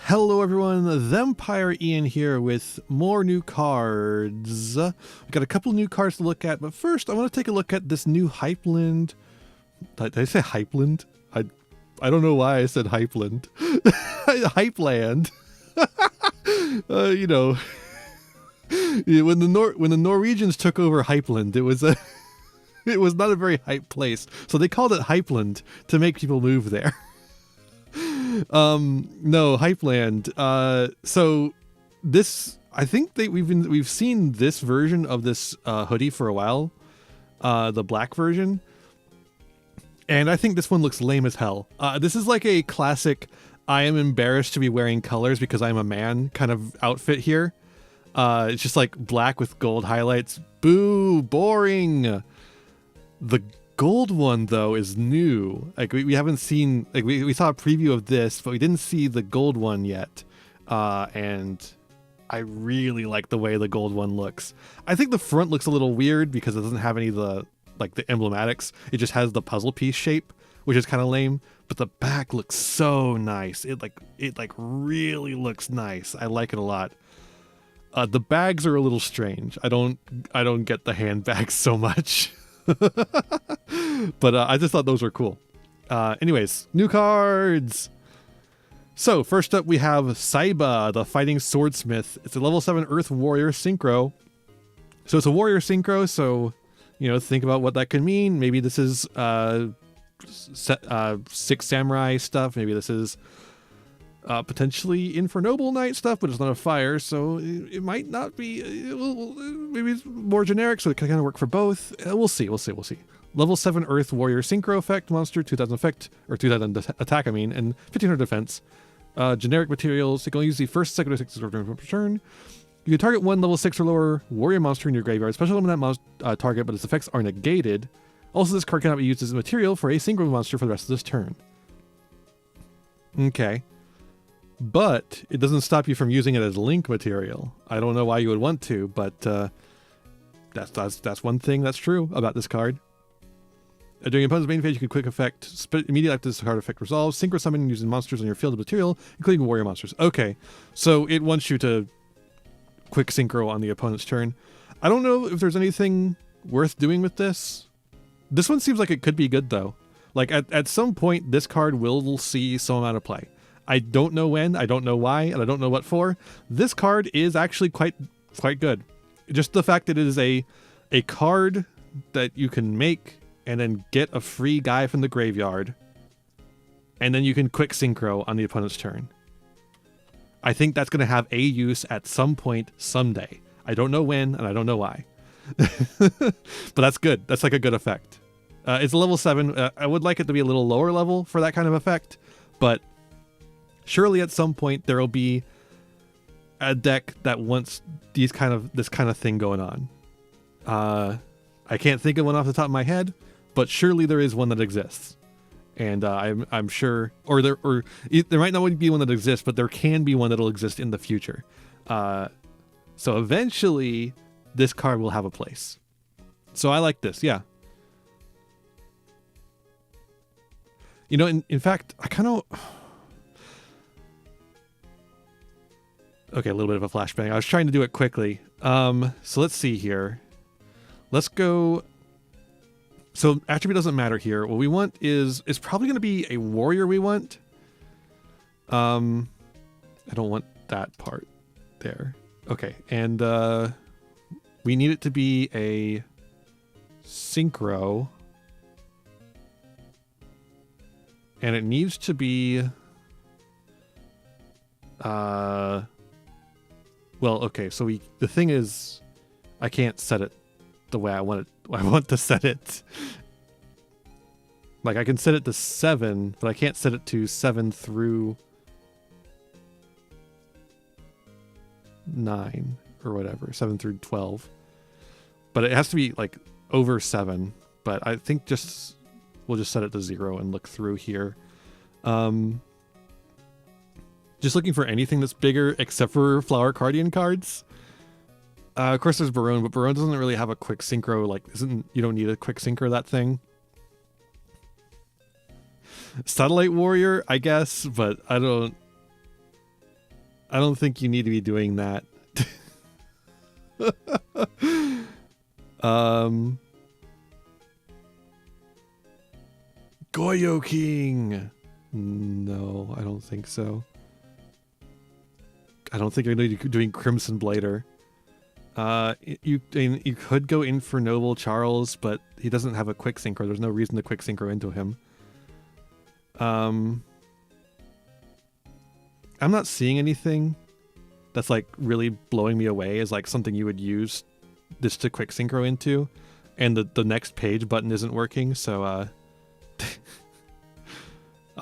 Hello everyone, Thempire Ian here with more new cards. We got a couple of new cards to look at, but first I want to take a look at this new Hypland. Did I say Hypland? I don't know why I said Hypland. Hypland. You know, when the Norwegians took over Hypland, it was not a very hype place, so they called it Hypland to make people move there. No, Hypland. So this, I think we've seen this version of this hoodie for a while, the black version, and I think this one looks lame as hell. This is like a classic I am embarrassed to be wearing colors because I'm a man kind of outfit here. It's just like black with gold highlights. Boo, boring. The gold one though is new. Like we haven't seen, like we saw a preview of this, but we didn't see the gold one yet. And I really like the way the gold one looks. I think the front looks a little weird because it doesn't have any of the emblematics. It just has the puzzle piece shape, which is kind of lame, but the back looks so nice. It really looks nice. I like it a lot. The bags are a little strange. I don't get the handbags so much. But I just thought those were cool. Anyways, new cards. So first up we have Saiba, the Fighting Swordsmith. It's a level 7 Earth Warrior Synchro. So it's a Warrior Synchro, so you know, think about what that could mean. Maybe this is 6 Samurai stuff. Maybe this is potentially Infernoble Knight stuff, but it's not a fire, so it might not be. Maybe it's more generic, so it can kind of work for both. We'll see. Level 7 Earth Warrior Synchro effect monster, 2000 effect, or 2000 attack, and 1500 defense. Generic materials. You can only use the first, second, or sixth per turn. You can target one level 6 or lower warrior monster in your graveyard. Special element that target, but its effects are negated. Also, this card cannot be used as a material for a synchro monster for the rest of this turn. Okay. But it doesn't stop you from using it as link material. I don't know why you would want to, but that's one thing that's true about this card. During your opponent's main phase, you can quick effect, immediately after this card effect resolves, synchro summon using monsters on your field of material, including warrior monsters. Okay, so it wants you to quick synchro on the opponent's turn. I don't know if there's anything worth doing with this. This one seems like it could be good though. Like at some point, this card will see some amount of play. I don't know when, I don't know why, and I don't know what for. This card is actually quite good. Just the fact that it is a card that you can make and then get a free guy from the graveyard, and then you can quick synchro on the opponent's turn. I think that's going to have a use at some point someday. I don't know when, and I don't know why. But that's good. That's like a good effect. It's a level 7. I would like it to be a little lower level for that kind of effect, but surely at some point there will be a deck that wants this kind of thing going on. I can't think of one off the top of my head, but surely there is one that exists, and I'm sure, or there might not be one that exists, but there can be one that'll exist in the future. So eventually, this card will have a place. So I like this, yeah. You know, in fact, I kind of. Okay, a little bit of a flashbang. I was trying to do it quickly. So let's see here. Let's go. So attribute doesn't matter here. What we want is probably going to be a warrior we want. I don't want that part there. Okay, and we need it to be a synchro. And it needs to be well, okay, so the thing is, I can't set it the way I want it. I want to set it. Like, I can set it to 7, but I can't set it to 7 through 9 or whatever, 7 through 12. But it has to be like over 7. But I think we'll just set it to 0 and look through here. Just looking for anything that's bigger except for Flower Guardian cards. Of course there's Barone, but Barone doesn't really have a quick synchro. Like, you don't need a quick synchro that thing. Satellite Warrior, I guess, but I don't. I don't think you need to be doing that. Goyo King. No, I don't think so. I don't think you're going to be doing Crimson Blader. You could go in for Noble Charles, but he doesn't have a quick synchro. There's no reason to quick synchro into him. I'm not seeing anything that's like really blowing me away as like something you would use this to quick synchro into, and the next page button isn't working. So I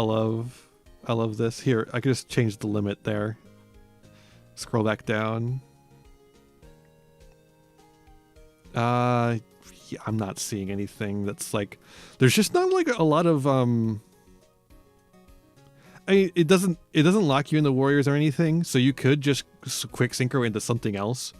love this. Here, I could just change the limit there. Scroll back down. Yeah, I'm not seeing anything that's like, there's just not like a lot of I mean, it doesn't lock you into warriors or anything, so you could just quick synchro into something else.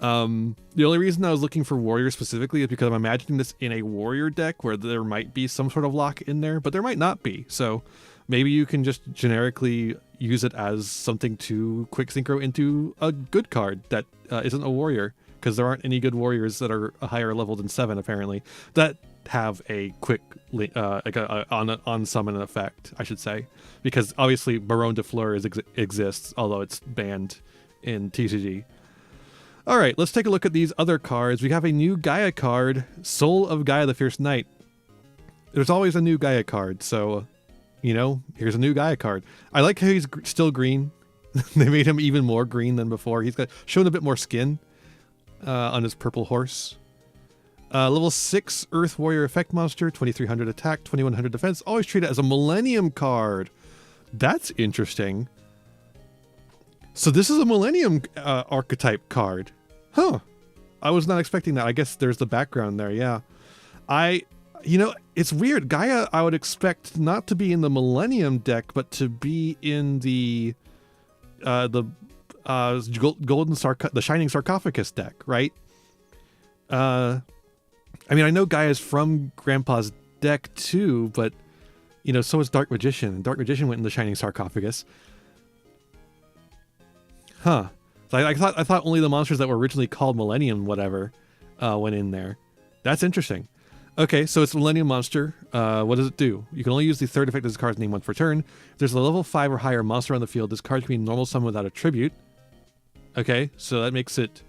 The only reason I was looking for warrior specifically is because I'm imagining this in a warrior deck where there might be some sort of lock in there, but there might not be. So maybe you can just generically use it as something to quick synchro into a good card that isn't a warrior, because there aren't any good warriors that are a higher level than 7 apparently that have a quick like on summon effect, I should say, because obviously Baron de Fleur exists, although it's banned in TCG. All right, let's take a look at these other cards. We have a new Gaia card, Soul of Gaia the Fierce Knight. There's always a new Gaia card, so, you know, here's a new Gaia card. I like how he's still green. They made him even more green than before. He's got shown a bit more skin on his purple horse. Level 6 Earth Warrior effect monster, 2300 attack, 2100 defense. Always treat it as a Millennium card. That's interesting. So this is a Millennium archetype card. Huh. I was not expecting that. I guess there's the background there, yeah. You know, it's weird. Gaia, I would expect not to be in the Millennium deck, but to be in the Shining Sarcophagus deck, right? I mean, I know Gaia's from Grandpa's deck too, but, you know, so is Dark Magician. Dark Magician went in the Shining Sarcophagus. Huh. So I thought only the monsters that were originally called Millennium whatever went in there. That's interesting. Okay, so it's a Millennium monster. What does it do? You can only use the third effect of this card's name once per turn. If there's a level 5 or higher monster on the field, this card can be normal summon without a tribute. Okay, so that makes it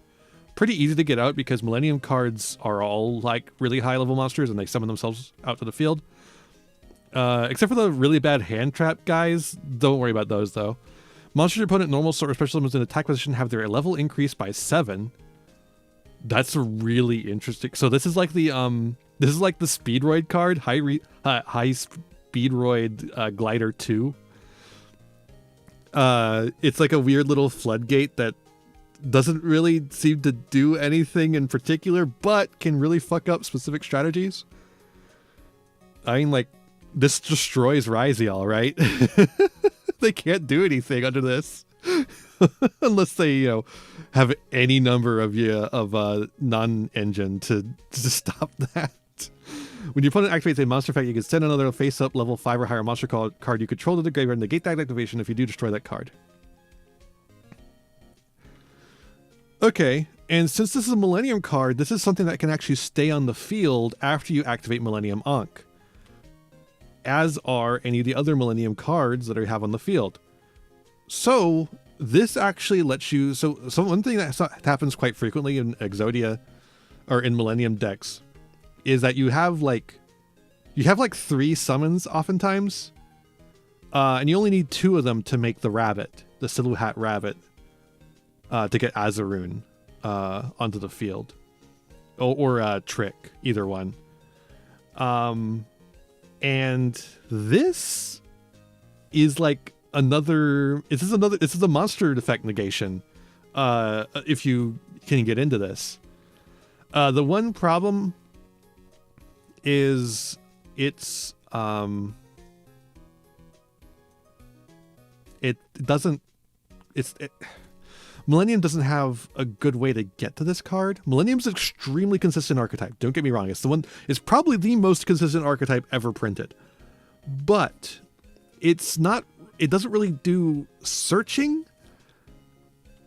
pretty easy to get out because Millennium cards are all like really high level monsters and they summon themselves out to the field. Except for the really bad hand trap guys. Don't worry about those though. Monsters your opponent normal or special summons in attack position have their level increased by 7. That's really interesting. So this is like the Speedroid card, high Speedroid Glider 2. It's like a weird little floodgate that doesn't really seem to do anything in particular, but can really fuck up specific strategies. I mean, like, this destroys Ryziel, right? They can't do anything under this. Unless they, you know, have any number of non-engine to stop that. When your opponent activates a monster effect, you can send another face-up level 5 or higher monster card you control to the graveyard and negate that activation if you do destroy that card. Okay, and since this is a Millennium card, this is something that can actually stay on the field after you activate Millennium Ankh, as are any of the other Millennium cards that you have on the field. So this actually lets you, so one thing that happens quite frequently in Exodia or in Millennium decks is that you have like 3 summons oftentimes, and you only need 2 of them to make the rabbit, the Silhouette Rabbit, to get Azarun onto the field, or Trick, either one. And this is like this is a monster effect negation, if you can get into this. The one problem is Millennium doesn't have a good way to get to this card. Millennium's an extremely consistent archetype. Don't get me wrong. It's probably the most consistent archetype ever printed. But it doesn't really do searching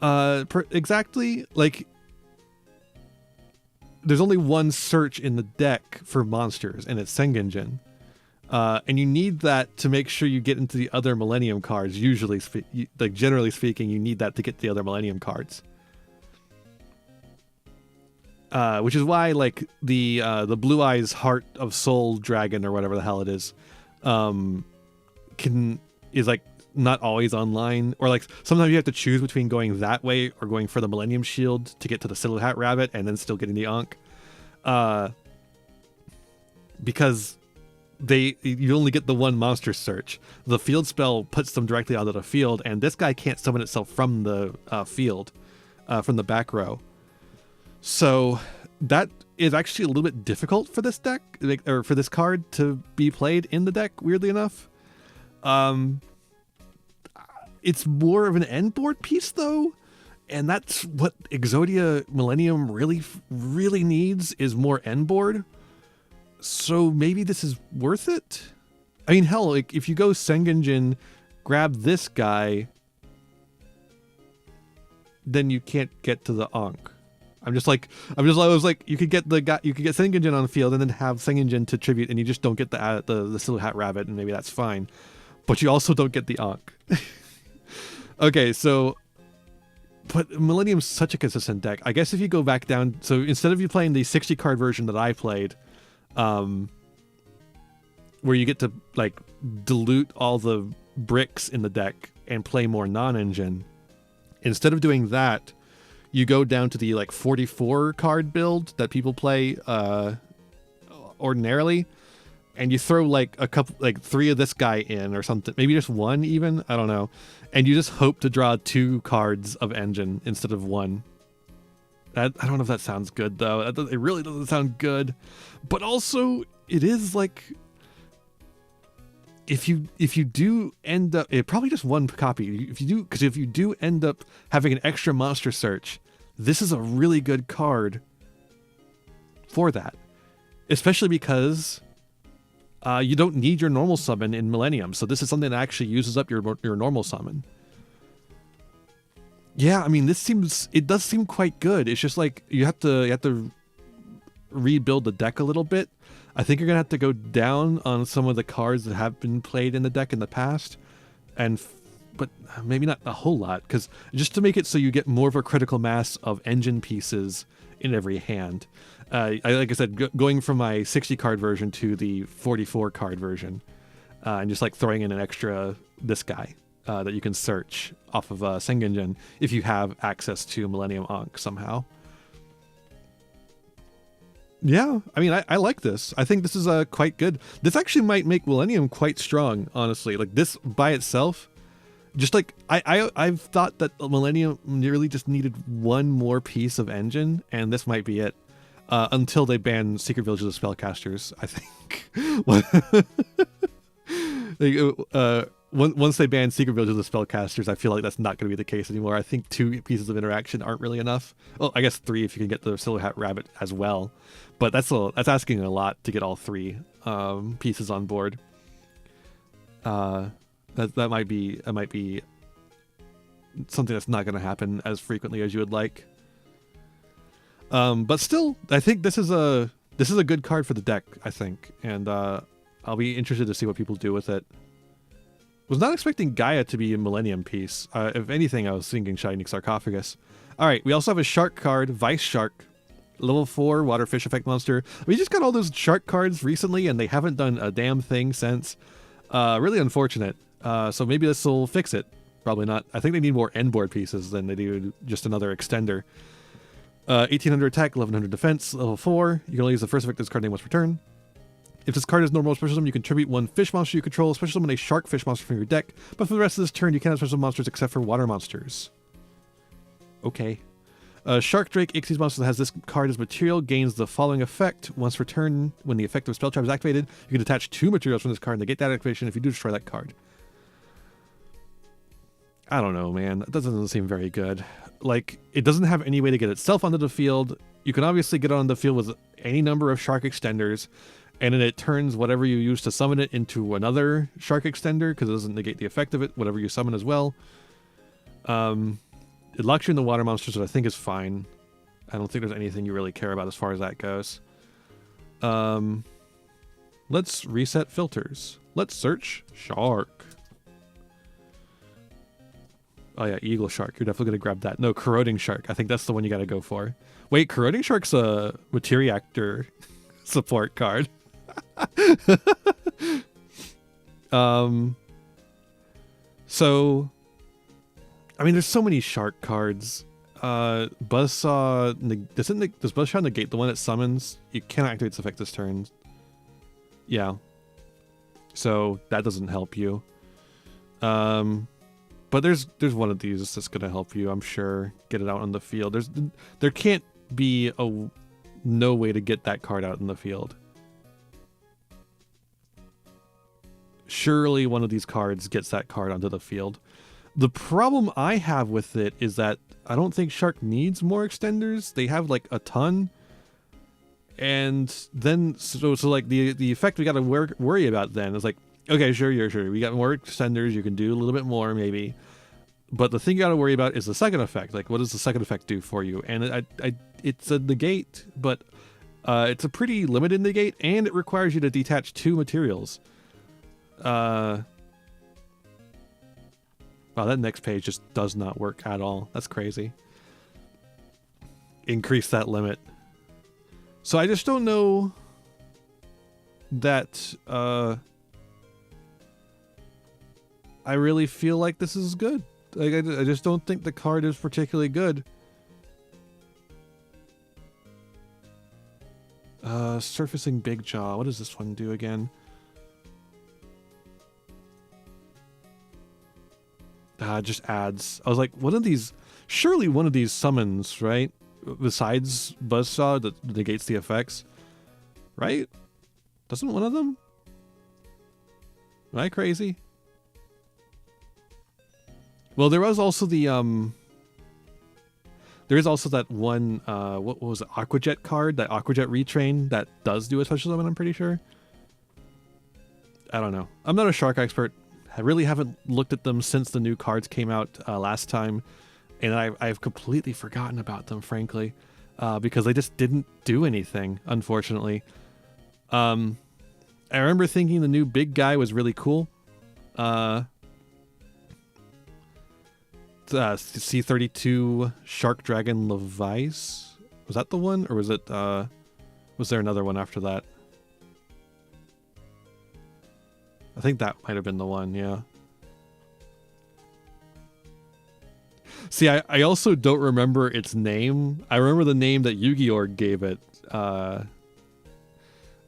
Exactly. Like, there's only one search in the deck for monsters, and it's Sengenjin. And you need that to make sure you get into the other Millennium cards. Usually, like generally speaking, you need that to get the other Millennium cards. Which is why, like, the Blue Eyes Heart of Soul Dragon, or whatever the hell it is, is like not always online, or like sometimes you have to choose between going that way or going for the Millennium Shield to get to the Silhouette Hat Rabbit and then still getting the Ankh. Because you only get the one monster search. The field spell puts them directly onto the field, and this guy can't summon itself from the field, from the back row. So that is actually a little bit difficult for this deck, or for this card to be played in the deck, weirdly enough. It's more of an end board piece, though, and that's what Exodia Millennium really needs, is more end board. So maybe this is worth it? I mean, hell, like, if you go Sengenjin, grab this guy, then you can't get to the Ankh. I was like, you could get Sengenjin on the field and then have Sengenjin to tribute, and you just don't get the Silhouette Hat Rabbit, and maybe that's fine. But you also don't get the Ankh. Okay, so, but Millennium's such a consistent deck. I guess if you go back down, so instead of you playing the 60 card version that I played, where you get to like dilute all the bricks in the deck and play more non-engine, instead of doing that, you go down to the like 44 card build that people play ordinarily, and you throw like a couple, like 3 of this guy in or something, maybe just 1 even, I don't know, and you just hope to draw 2 cards of engine instead of 1. I don't know if that sounds good, though. It really doesn't sound good, but also it is like, if you do end up, probably just 1 copy. If you do end up having an extra monster search, this is a really good card for that, especially because you don't need your normal summon in Millennium, so this is something that actually uses up your normal summon. Yeah, I mean, it does seem quite good. It's just like you have to rebuild the deck a little bit. I think you're gonna have to go down on some of the cards that have been played in the deck in the past, but maybe not a whole lot, because just to make it so you get more of a critical mass of engine pieces in every hand. Like I said, going from my 60 card version to the 44 card version, and just like throwing in an extra this guy that you can search off of Sengenjin if you have access to Millennium Ankh somehow. Yeah, I mean, I like this. I think this is quite good. This actually might make Millennium quite strong, honestly. Like, this by itself, just like, I've thought that Millennium really just needed 1 more piece of engine, and this might be it. Until they ban Secret Villages of Spellcasters, I think. Once they ban Secret Villages of Spellcasters, I feel like that's not going to be the case anymore. I think 2 pieces of interaction aren't really enough. Well, I guess 3 if you can get the Silhouette Hat Rabbit as well. But that's asking a lot to get all 3 pieces on board. That might be something that's not going to happen as frequently as you would like. But still, I think this is a good card for the deck, I think, and I'll be interested to see what people do with it. Was not expecting Gaia to be a Millennium piece. If anything, I was thinking Shining Sarcophagus. All right, we also have a Shark card, Vice Shark, level 4 Water Fish Effect monster. We just got all those Shark cards recently, and they haven't done a damn thing since. Really unfortunate. So maybe this will fix it. Probably not. I think they need more end board pieces than they do just another extender. 1800 attack, 1100 defense, level 4. You can only use the first effect of this card name once per turn. If this card is normal special summon, you can tribute 1 fish monster you control, special summon a shark fish monster from your deck, but for the rest of this turn, you cannot special monsters except for water monsters. Okay. Shark Drake Ixies monster that has this card as material gains the following effect. Once per turn, when the effect of a spell trap is activated, you can attach 2 materials from this card and negate that activation if you do destroy that card. I don't know, man. That doesn't seem very good. Like, it doesn't have any way to get itself onto the field. You can obviously get on the field with any number of shark extenders, and then it turns whatever you use to summon it into another shark extender, because it doesn't negate the effect of it, whatever you summon as well. it locks you in the water monsters, which I think is fine. I don't think there's anything you really care about as far as that goes. Let's reset filters. Let's search shark. Oh yeah, eagle shark. You're definitely gonna grab that. No, corroding shark. I think that's the one you gotta go for. Wait, corroding shark's a Materiactor support card. So, I mean, there's so many shark cards. Buzzsaw, does Buzzsaw negate the one it summons? You cannot activate its effect this turn. Yeah. So that doesn't help you. But there's one of these that's gonna help you, I'm sure. Get it out on the field. There can't be no way to get that card out in the field. Surely one of these cards gets that card onto the field. The problem I have with it is that I don't think Shark needs more extenders. They have like a ton. And then, so like the effect we got to worry about then is like, okay, sure. We got more extenders. You can do a little bit more maybe. But the thing you got to worry about is the second effect. Like, what does the second effect do for you? And it's a negate, but it's a pretty limited negate, and it requires you to detach 2 materials. Wow, that next page just does not work at all. That's crazy. Increase that limit. So I just don't know that I really feel like this is good. Like I just don't think the card is particularly good. Surfacing Big Jaw. What does this one do again? Just adds. I was like, one of these, surely one of these summons, right? Besides Buzzsaw that negates the effects, right? Doesn't one of them? Am I crazy? Well, there was also the there is also that one what was it, Aquajet card, that Aquajet retrain that does do a special summon, I'm pretty sure. I don't know. I'm not a shark expert. I really haven't looked at them since the new cards came out last time, and I've completely forgotten about them, frankly, because they just didn't do anything, unfortunately. I remember thinking the new big guy was really cool. C32 Shark Dragon Levice. Was that the one, or was it? Was there another one after that? I think that might have been the one, yeah. See, I also don't remember its name. I remember the name that Yu-Gi-Oh gave it, or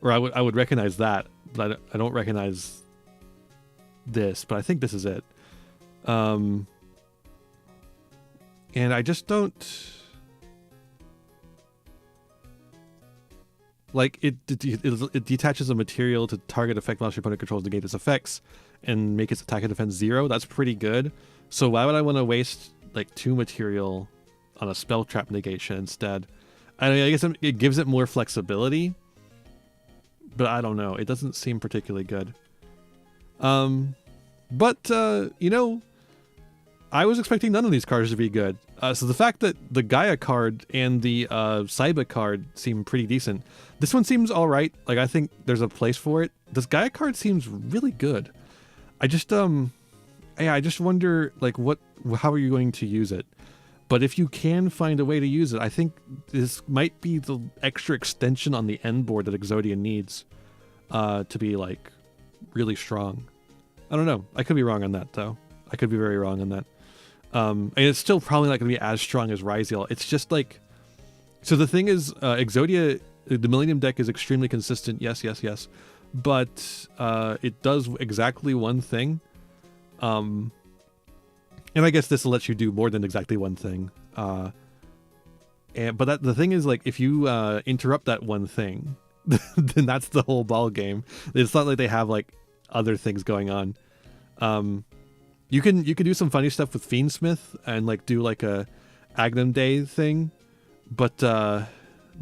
I would recognize that, but I don't recognize this. But I think this is it. And I just don't like it detaches a material to target effect monster your opponent controls, negate its effects, and make its attack and defense 0. That's pretty good. So why would I want to waste like 2 material on a spell trap negation instead? I mean, I guess it gives it more flexibility, but I don't know. It doesn't seem particularly good. But you know, I was expecting none of these cards to be good. So the fact that the Gaia card and the Saiba card seem pretty decent. This one seems all right. Like, I think there's a place for it. This Gaia card seems really good. I just I just wonder, like, how are you going to use it? But if you can find a way to use it, I think this might be the extra extension on the end board that Exodia needs to be, like, really strong. I don't know. I could be wrong on that, though. I could be very wrong on that. And it's still probably not going to be as strong as Ryziel. It's just like, so the thing is, Exodia, the Millennium deck is extremely consistent. Yes. But it does exactly one thing. And I guess this will let you do more than exactly one thing. But the thing is, like, if you interrupt that one thing, then that's the whole ball game. It's not like they have like other things going on. You can do some funny stuff with Fiendsmith and like do like a Agnum Day thing, but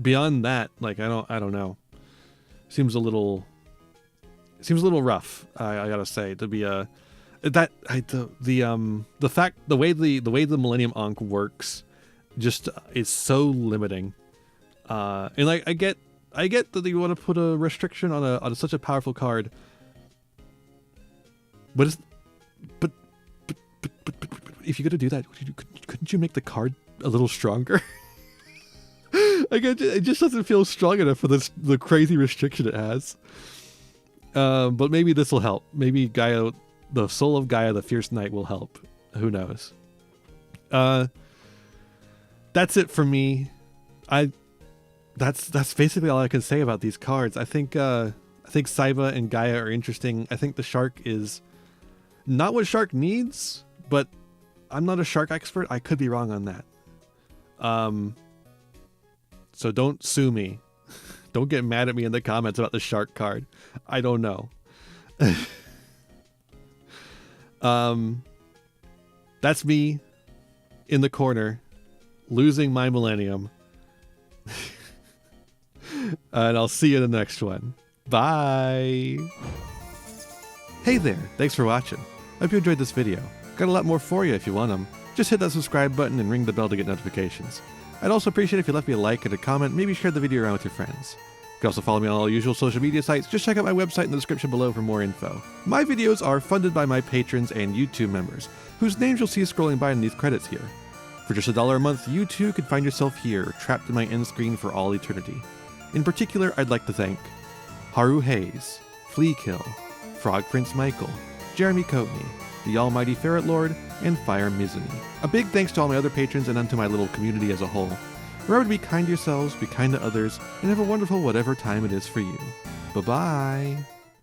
beyond that, like I don't know. Seems a little rough. I gotta say, to be a That the fact the way the Millennium Ankh works just is so limiting. And like I get that you want to put a restriction on such a powerful card, but if you're gonna do that, couldn't you make the card a little stronger? Like it just doesn't feel strong enough for the crazy restriction it has. But maybe this will help. Maybe Gaia, the soul of Gaia, the Fierce Knight, will help. Who knows? That's it for me. That's basically all I can say about these cards. I think Saiba and Gaia are interesting. I think the Shark is not what Shark needs, but I'm not a Shark expert. I could be wrong on that. So don't sue me. Don't get mad at me in the comments about the Shark card. I don't know. That's me in the corner losing my Millennium. And I'll see you in the next one. Bye. Hey there. Thanks for watching. Hope you enjoyed this video. Got a lot more for you if you want them. Just hit that subscribe button and ring the bell to get notifications. I'd also appreciate if you left me a like and a comment, maybe share the video around with your friends. You can also follow me on all the usual social media sites. Just check out my website in the description below for more info. My videos are funded by my patrons and YouTube members, whose names you'll see scrolling by in these credits here. For just $1 a month, you too could find yourself here, trapped in my end screen for all eternity. In particular, I'd like to thank Haru Hayes, Fleakill, Frog Prince Michael, Jeremy Coatney, the Almighty Ferret Lord, and Fire Mizuni. A big thanks to all my other patrons and unto my little community as a whole. Remember to be kind to yourselves, be kind to others, and have a wonderful whatever time it is for you. Bye-bye!